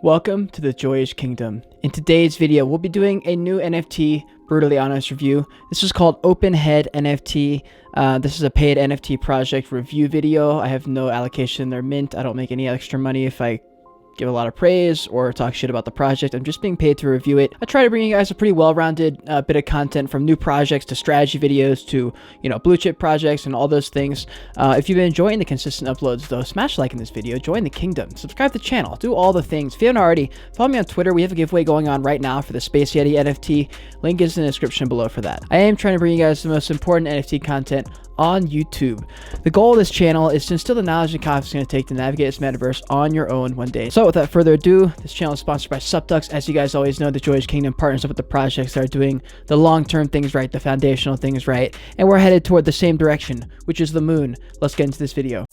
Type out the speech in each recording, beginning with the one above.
Welcome to the Joyage Kingdom. In today's video, we'll be doing a new NFT brutally honest review. This is called Open Head NFT. This is a paid NFT project review video. I have no allocation in their mint. I don't make any extra money if I give a lot of praise or talk shit about the project. I'm just being paid to review it. I try to bring you guys a pretty well-rounded bit of content, from new projects to strategy videos to, blue chip projects and all those things. If you've been enjoying the consistent uploads though, smash like in this video, join the kingdom, subscribe to the channel, do all the things. If you haven't already, follow me on Twitter. We have a giveaway going on right now for the Space Yeti NFT. Link is in the description below for that. I am trying to bring you guys the most important NFT content on YouTube. The goal of this channel is to instill the knowledge and confidence it's going to take to navigate this metaverse on your own one day. So without further ado, this channel is sponsored by Subducks. As you guys always know, the Joyage Kingdom partners up with the projects that are doing the long-term things right, the foundational things right, and we're headed toward the same direction, which is the moon. Let's get into this video.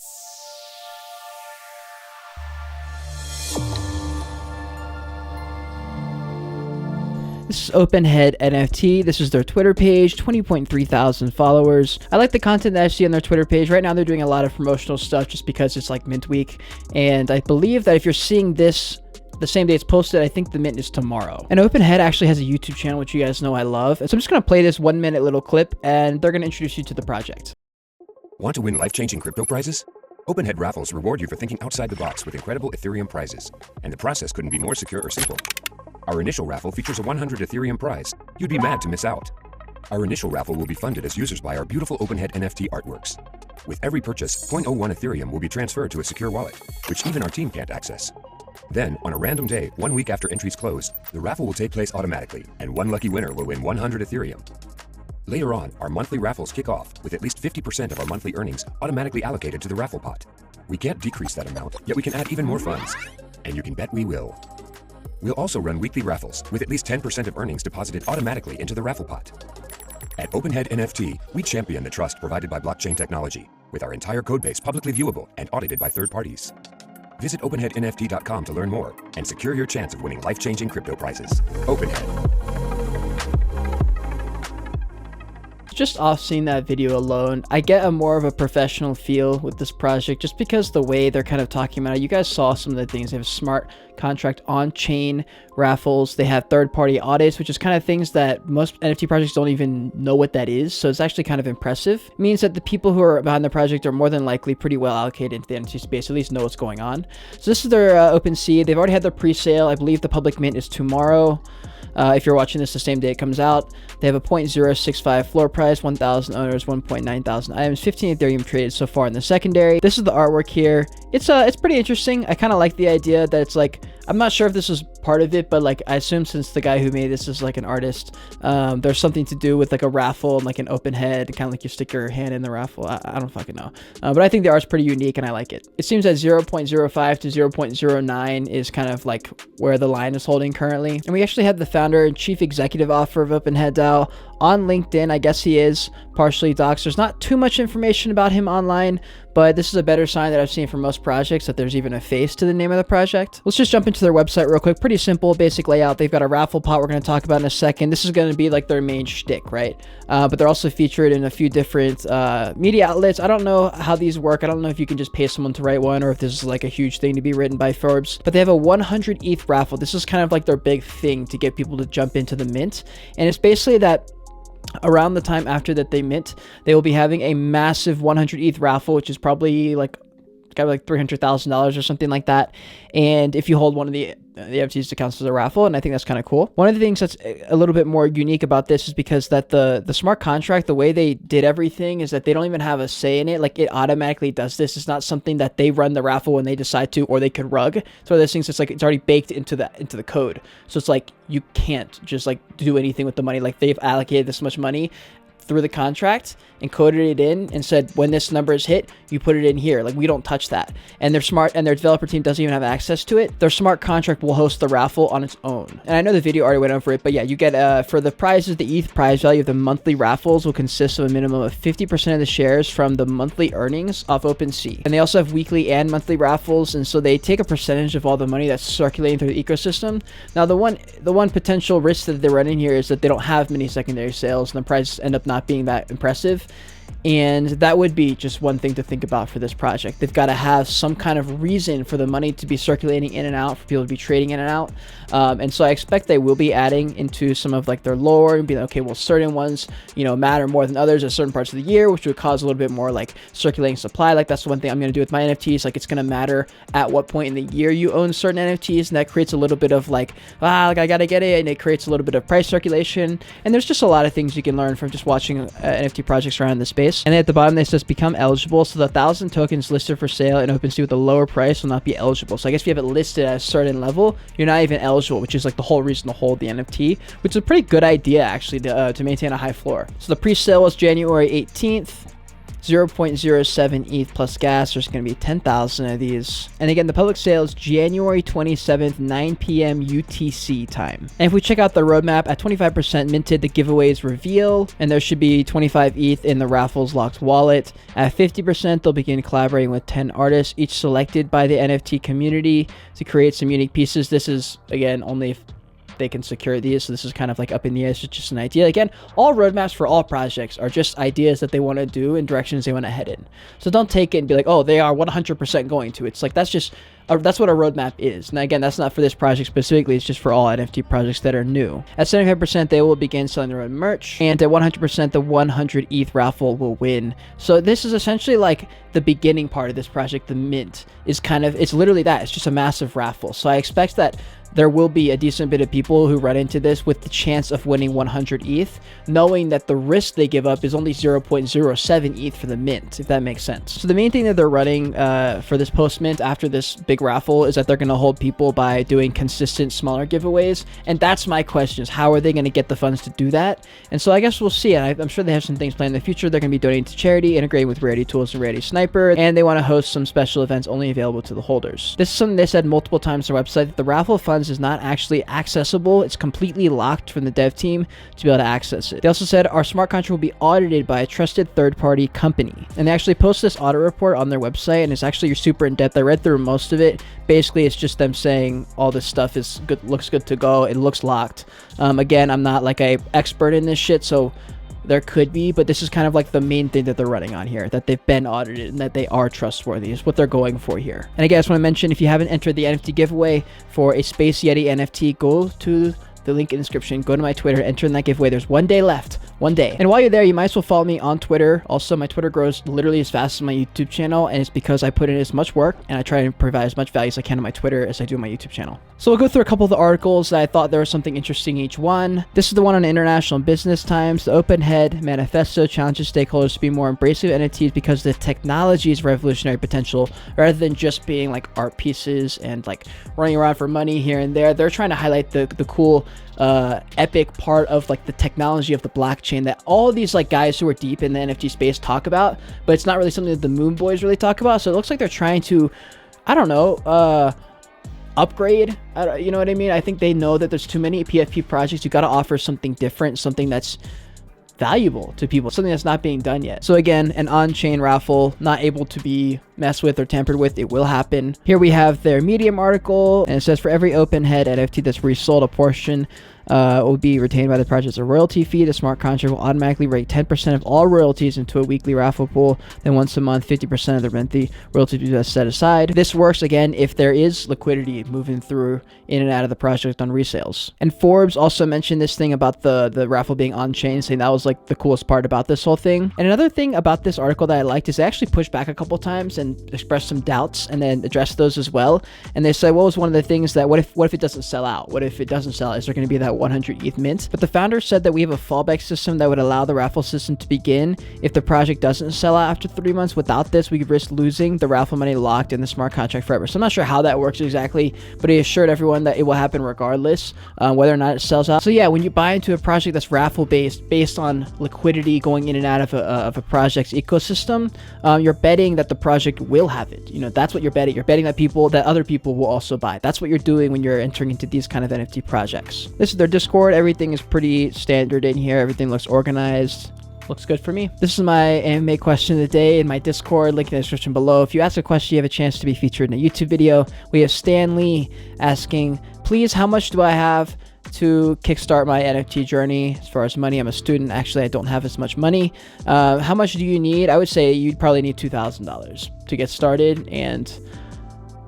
This is Open Head NFT. This is their Twitter page, 20.3 thousand followers. I like the content that I see on their Twitter page. Right now they're doing a lot of promotional stuff just because it's like mint week. And I believe that if you're seeing this the same day it's posted, I think the mint is tomorrow. And Open Head actually has a YouTube channel, which you guys know I love. And so I'm just gonna play this 1 minute little clip and they're gonna introduce you to the project. Want to win life-changing crypto prizes? Open Head raffles reward you for thinking outside the box with incredible Ethereum prizes. And the process couldn't be more secure or simple. Our initial raffle features a 100 Ethereum prize. You'd be mad to miss out. Our initial raffle will be funded as users buy our beautiful OpenHead NFT artworks. With every purchase, 0.01 Ethereum will be transferred to a secure wallet, which even our team can't access. Then, on a random day, 1 week after entries close, the raffle will take place automatically, and one lucky winner will win 100 Ethereum. Later on, our monthly raffles kick off, with at least 50% of our monthly earnings automatically allocated to the raffle pot. We can't decrease that amount, yet we can add even more funds. And you can bet we will. We'll also run weekly raffles, with at least 10% of earnings deposited automatically into the raffle pot. At OpenHead NFT, we champion the trust provided by blockchain technology, with our entire codebase publicly viewable and audited by third parties. Visit OpenHeadNFT.com to learn more and secure your chance of winning life-changing crypto prizes. OpenHead. Just off seeing that video alone, I get a more of a professional feel with this project just because the way they're kind of talking about it. You guys saw some of the things. They have a smart contract on-chain raffles. They have third-party audits, which is kind of things that most NFT projects don't even know what that is. So it's actually kind of impressive. It means that the people who are behind the project are more than likely pretty well allocated into the NFT space, at least know what's going on. So this is their OpenSea. They've already had their pre-sale. I believe the public mint is tomorrow. If you're watching this the same day it comes out. They have a 0.065 floor price, 1,000 owners, 1.9 thousand items, 15 Ethereum traded so far in the secondary. This is the artwork here. It's pretty interesting. I kind of like the idea that it's like, I'm not sure if this is part of it, but like I assume since the guy who made this is like an artist, there's something to do with like a raffle and like an open head, kind of like you stick your hand in the raffle. I don't fucking know. But I think the art's pretty unique and I like it. It seems that 0.05 to 0.09 is kind of like where the line is holding currently. And we actually had the founder and chief executive officer of OpenHead DAO on LinkedIn. I guess he is partially doxxed. There's not too much information about him online, but this is a better sign that I've seen for most projects, that there's even a face to the name of the project. Let's just jump into their website real quick. Pretty simple, basic layout. They've got a raffle pot we're going to talk about in a second. This is going to be like their main shtick, right? But they're also featured in a few different media outlets. I don't know how these work. I don't know if you can just pay someone to write one or if this is like a huge thing to be written by Forbes. But they have a 100 ETH raffle. This is kind of like their big thing to get people to jump into the mint. And it's basically that around the time after that they mint, they will be having a massive 100 ETH raffle, which is probably like $300,000 or something like that. And if you hold one of the NFTs, it counts as a raffle, and I think that's kind of cool. One of the things that's a little bit more unique about this is because that the smart contract, the way they did everything is that they don't even have a say in it. Like it automatically does this. It's not something that they run the raffle when they decide to, or they could rug. So one of those things, it's like it's already baked into the code. So it's like you can't just like do anything with the money. Like they've allocated this much money through the contract and coded it in and said, when this number is hit, you put it in here. Like we don't touch that. And they're smart, and their developer team doesn't even have access to it. Their smart contract will host the raffle on its own. And I know the video already went over it, but yeah, you get for the prizes, the ETH prize value of the monthly raffles will consist of a minimum of 50% of the shares from the monthly earnings off OpenSea. And they also have weekly and monthly raffles, and so they take a percentage of all the money that's circulating through the ecosystem. Now the one potential risk that they're running here is that they don't have many secondary sales and the prizes end up not being that impressive. And that would be just one thing to think about for this project. They've got to have some kind of reason for the money to be circulating in and out, for people to be trading in and out. And so I expect they will be adding into some of like their lore and be like, okay, well, certain ones, you know, matter more than others at certain parts of the year, which would cause a little bit more like circulating supply. Like that's the one thing I'm going to do with my NFTs. Like it's going to matter at what point in the year you own certain NFTs. And that creates a little bit of like, like I got to get it. And it creates a little bit of price circulation. And there's just a lot of things you can learn from just watching NFT projects around the space. And then at the bottom, it says become eligible. So the 1,000 tokens listed for sale in OpenSea with a lower price will not be eligible. So I guess if you have it listed at a certain level, you're not even eligible, which is like the whole reason to hold the NFT, which is a pretty good idea actually to maintain a high floor. So the pre-sale was January 18th. 0.07 ETH plus gas. There's going to be 10,000 of these. And again, the public sale is January 27th, 9 p.m. UTC time. And if we check out the roadmap, at 25% minted, the giveaways reveal, and there should be 25 ETH in the raffles locked wallet. At 50%, they'll begin collaborating with 10 artists, each selected by the NFT community to create some unique pieces. This is, again, only if they can secure these, so this is kind of like up in the air. It's just an idea. Again, all roadmaps for all projects are just ideas that they want to do and directions they want to head in. So don't take it and be like, oh, they are 100% going to. It's like that's what a roadmap is. And again, that's not for this project specifically. It's just for all NFT projects that are new. At 75%, they will begin selling their own merch, and at 100%, the 100 ETH raffle will win. So this is essentially like the beginning part of this project. The mint is it's literally that. It's just a massive raffle. So I expect that there will be a decent bit of people who run into this with the chance of winning 100 ETH, knowing that the risk they give up is only 0.07 ETH for the mint, if that makes sense. So the main thing that they're running for this post mint after this big raffle is that they're going to hold people by doing consistent smaller giveaways. And that's my question, is how are they going to get the funds to do that? And so I guess we'll see. And I'm sure they have some things planned in the future. They're going to be donating to charity, integrating with Rarity Tools and Rarity Sniper, and they want to host some special events only available to the holders. This is something they said multiple times on their website, that the raffle funds is not actually accessible. It's completely locked from the dev team to be able to access it. They also said our smart contract will be audited by a trusted third-party company. And they actually post this audit report on their website, and it's actually super in-depth. I read through most of it. Basically, it's just them saying all this stuff is good, looks good to go. It looks locked. Again, I'm not like an expert in this shit, so there could be, but this is kind of like the main thing that they're running on here, that they've been audited and that they are trustworthy is what they're going for here. And again, I just want to mention, if you haven't entered the NFT giveaway for a Space Yeti NFT, go to the link in the description, go to my Twitter, enter in that giveaway. There's 1 day left. 1 day. And while you're there, you might as well follow me on Twitter. Also, my Twitter grows literally as fast as my YouTube channel, and it's because I put in as much work and I try to provide as much value as I can on my Twitter as I do on my YouTube channel. So we'll go through a couple of the articles that I thought there was something interesting in each one. This is the one on International Business Times. The Open Head Manifesto challenges stakeholders to be more embracing of NFTs because the technology's revolutionary potential, rather than just being like art pieces and like running around for money here and there. They're trying to highlight the cool epic part of like the technology of the blockchain that all of these like guys who are deep in the NFT space talk about, but it's not really something that the Moon Boys really talk about. So it looks like they're trying to, I don't know, upgrade. You know what I mean? I think they know that there's too many PFP projects. You got to offer something different, something that's valuable to people, something that's not being done yet. So again, an on-chain raffle, not able to be messed with or tampered with. It will happen. Here we have their Medium article, and it says for every Open Head NFT that's resold, a portion will be retained by the project as a royalty fee. The smart contract will automatically rate 10% of all royalties into a weekly raffle pool. Then once a month, 50% of the monthly royalty fee is set aside. This works again if there is liquidity moving through in and out of the project on resales. And Forbes also mentioned this thing about the raffle being on chain, saying that was like the coolest part about this whole thing. And another thing about this article that I liked is they actually pushed back a couple times and expressed some doubts and then addressed those as well. And they said, what was one of the things that what if it doesn't sell out? What if it doesn't sell out? Is there going to be that 100 ETH mint? But the founder said that we have a fallback system that would allow the raffle system to begin if the project doesn't sell out after 3 months. Without this, we could risk losing the raffle money locked in the smart contract forever. So I'm not sure how that works exactly, but he assured everyone that it will happen regardless, whether or not it sells out. So yeah, when you buy into a project that's raffle based on liquidity going in and out of a project's ecosystem, you're betting that the project will have it. You know, that's what you're betting. You're betting that other people will also buy. That's what you're doing when you're entering into these kind of NFT projects. This is their Discord. Everything is pretty standard in here. Everything looks organized. Looks good for me. This is my anime question of the day in my Discord, link in the description below. If you ask a question, you have a chance to be featured in a YouTube video. We have Stan Lee asking, please, how much do I have to kickstart my NFT journey. As far as money, I'm a student. Actually, I don't have as much money. How much do you need? I would say you'd probably need $2,000 to get started. And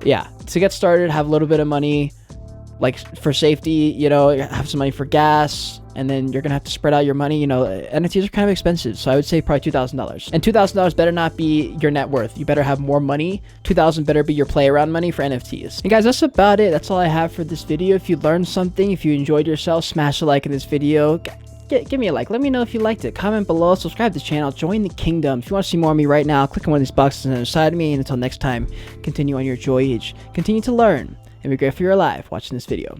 yeah, to get started, have a little bit of money, like for safety, you know, have some money for gas, and then you're gonna have to spread out your money. You know, NFTs are kind of expensive, so I would say probably $2,000. And $2,000 better not be your net worth. You better have more money. $2,000 better be your play around money for NFTs. And guys, that's about it. That's all I have for this video. If you learned something, if you enjoyed yourself, smash a like in this video. Give me a like. Let me know if you liked it. Comment below. Subscribe to the channel. Join the kingdom. If you want to see more of me right now, click on one of these boxes on the side of me. And until next time, continue on your Joyage. Continue to learn and be grateful you're alive watching this video.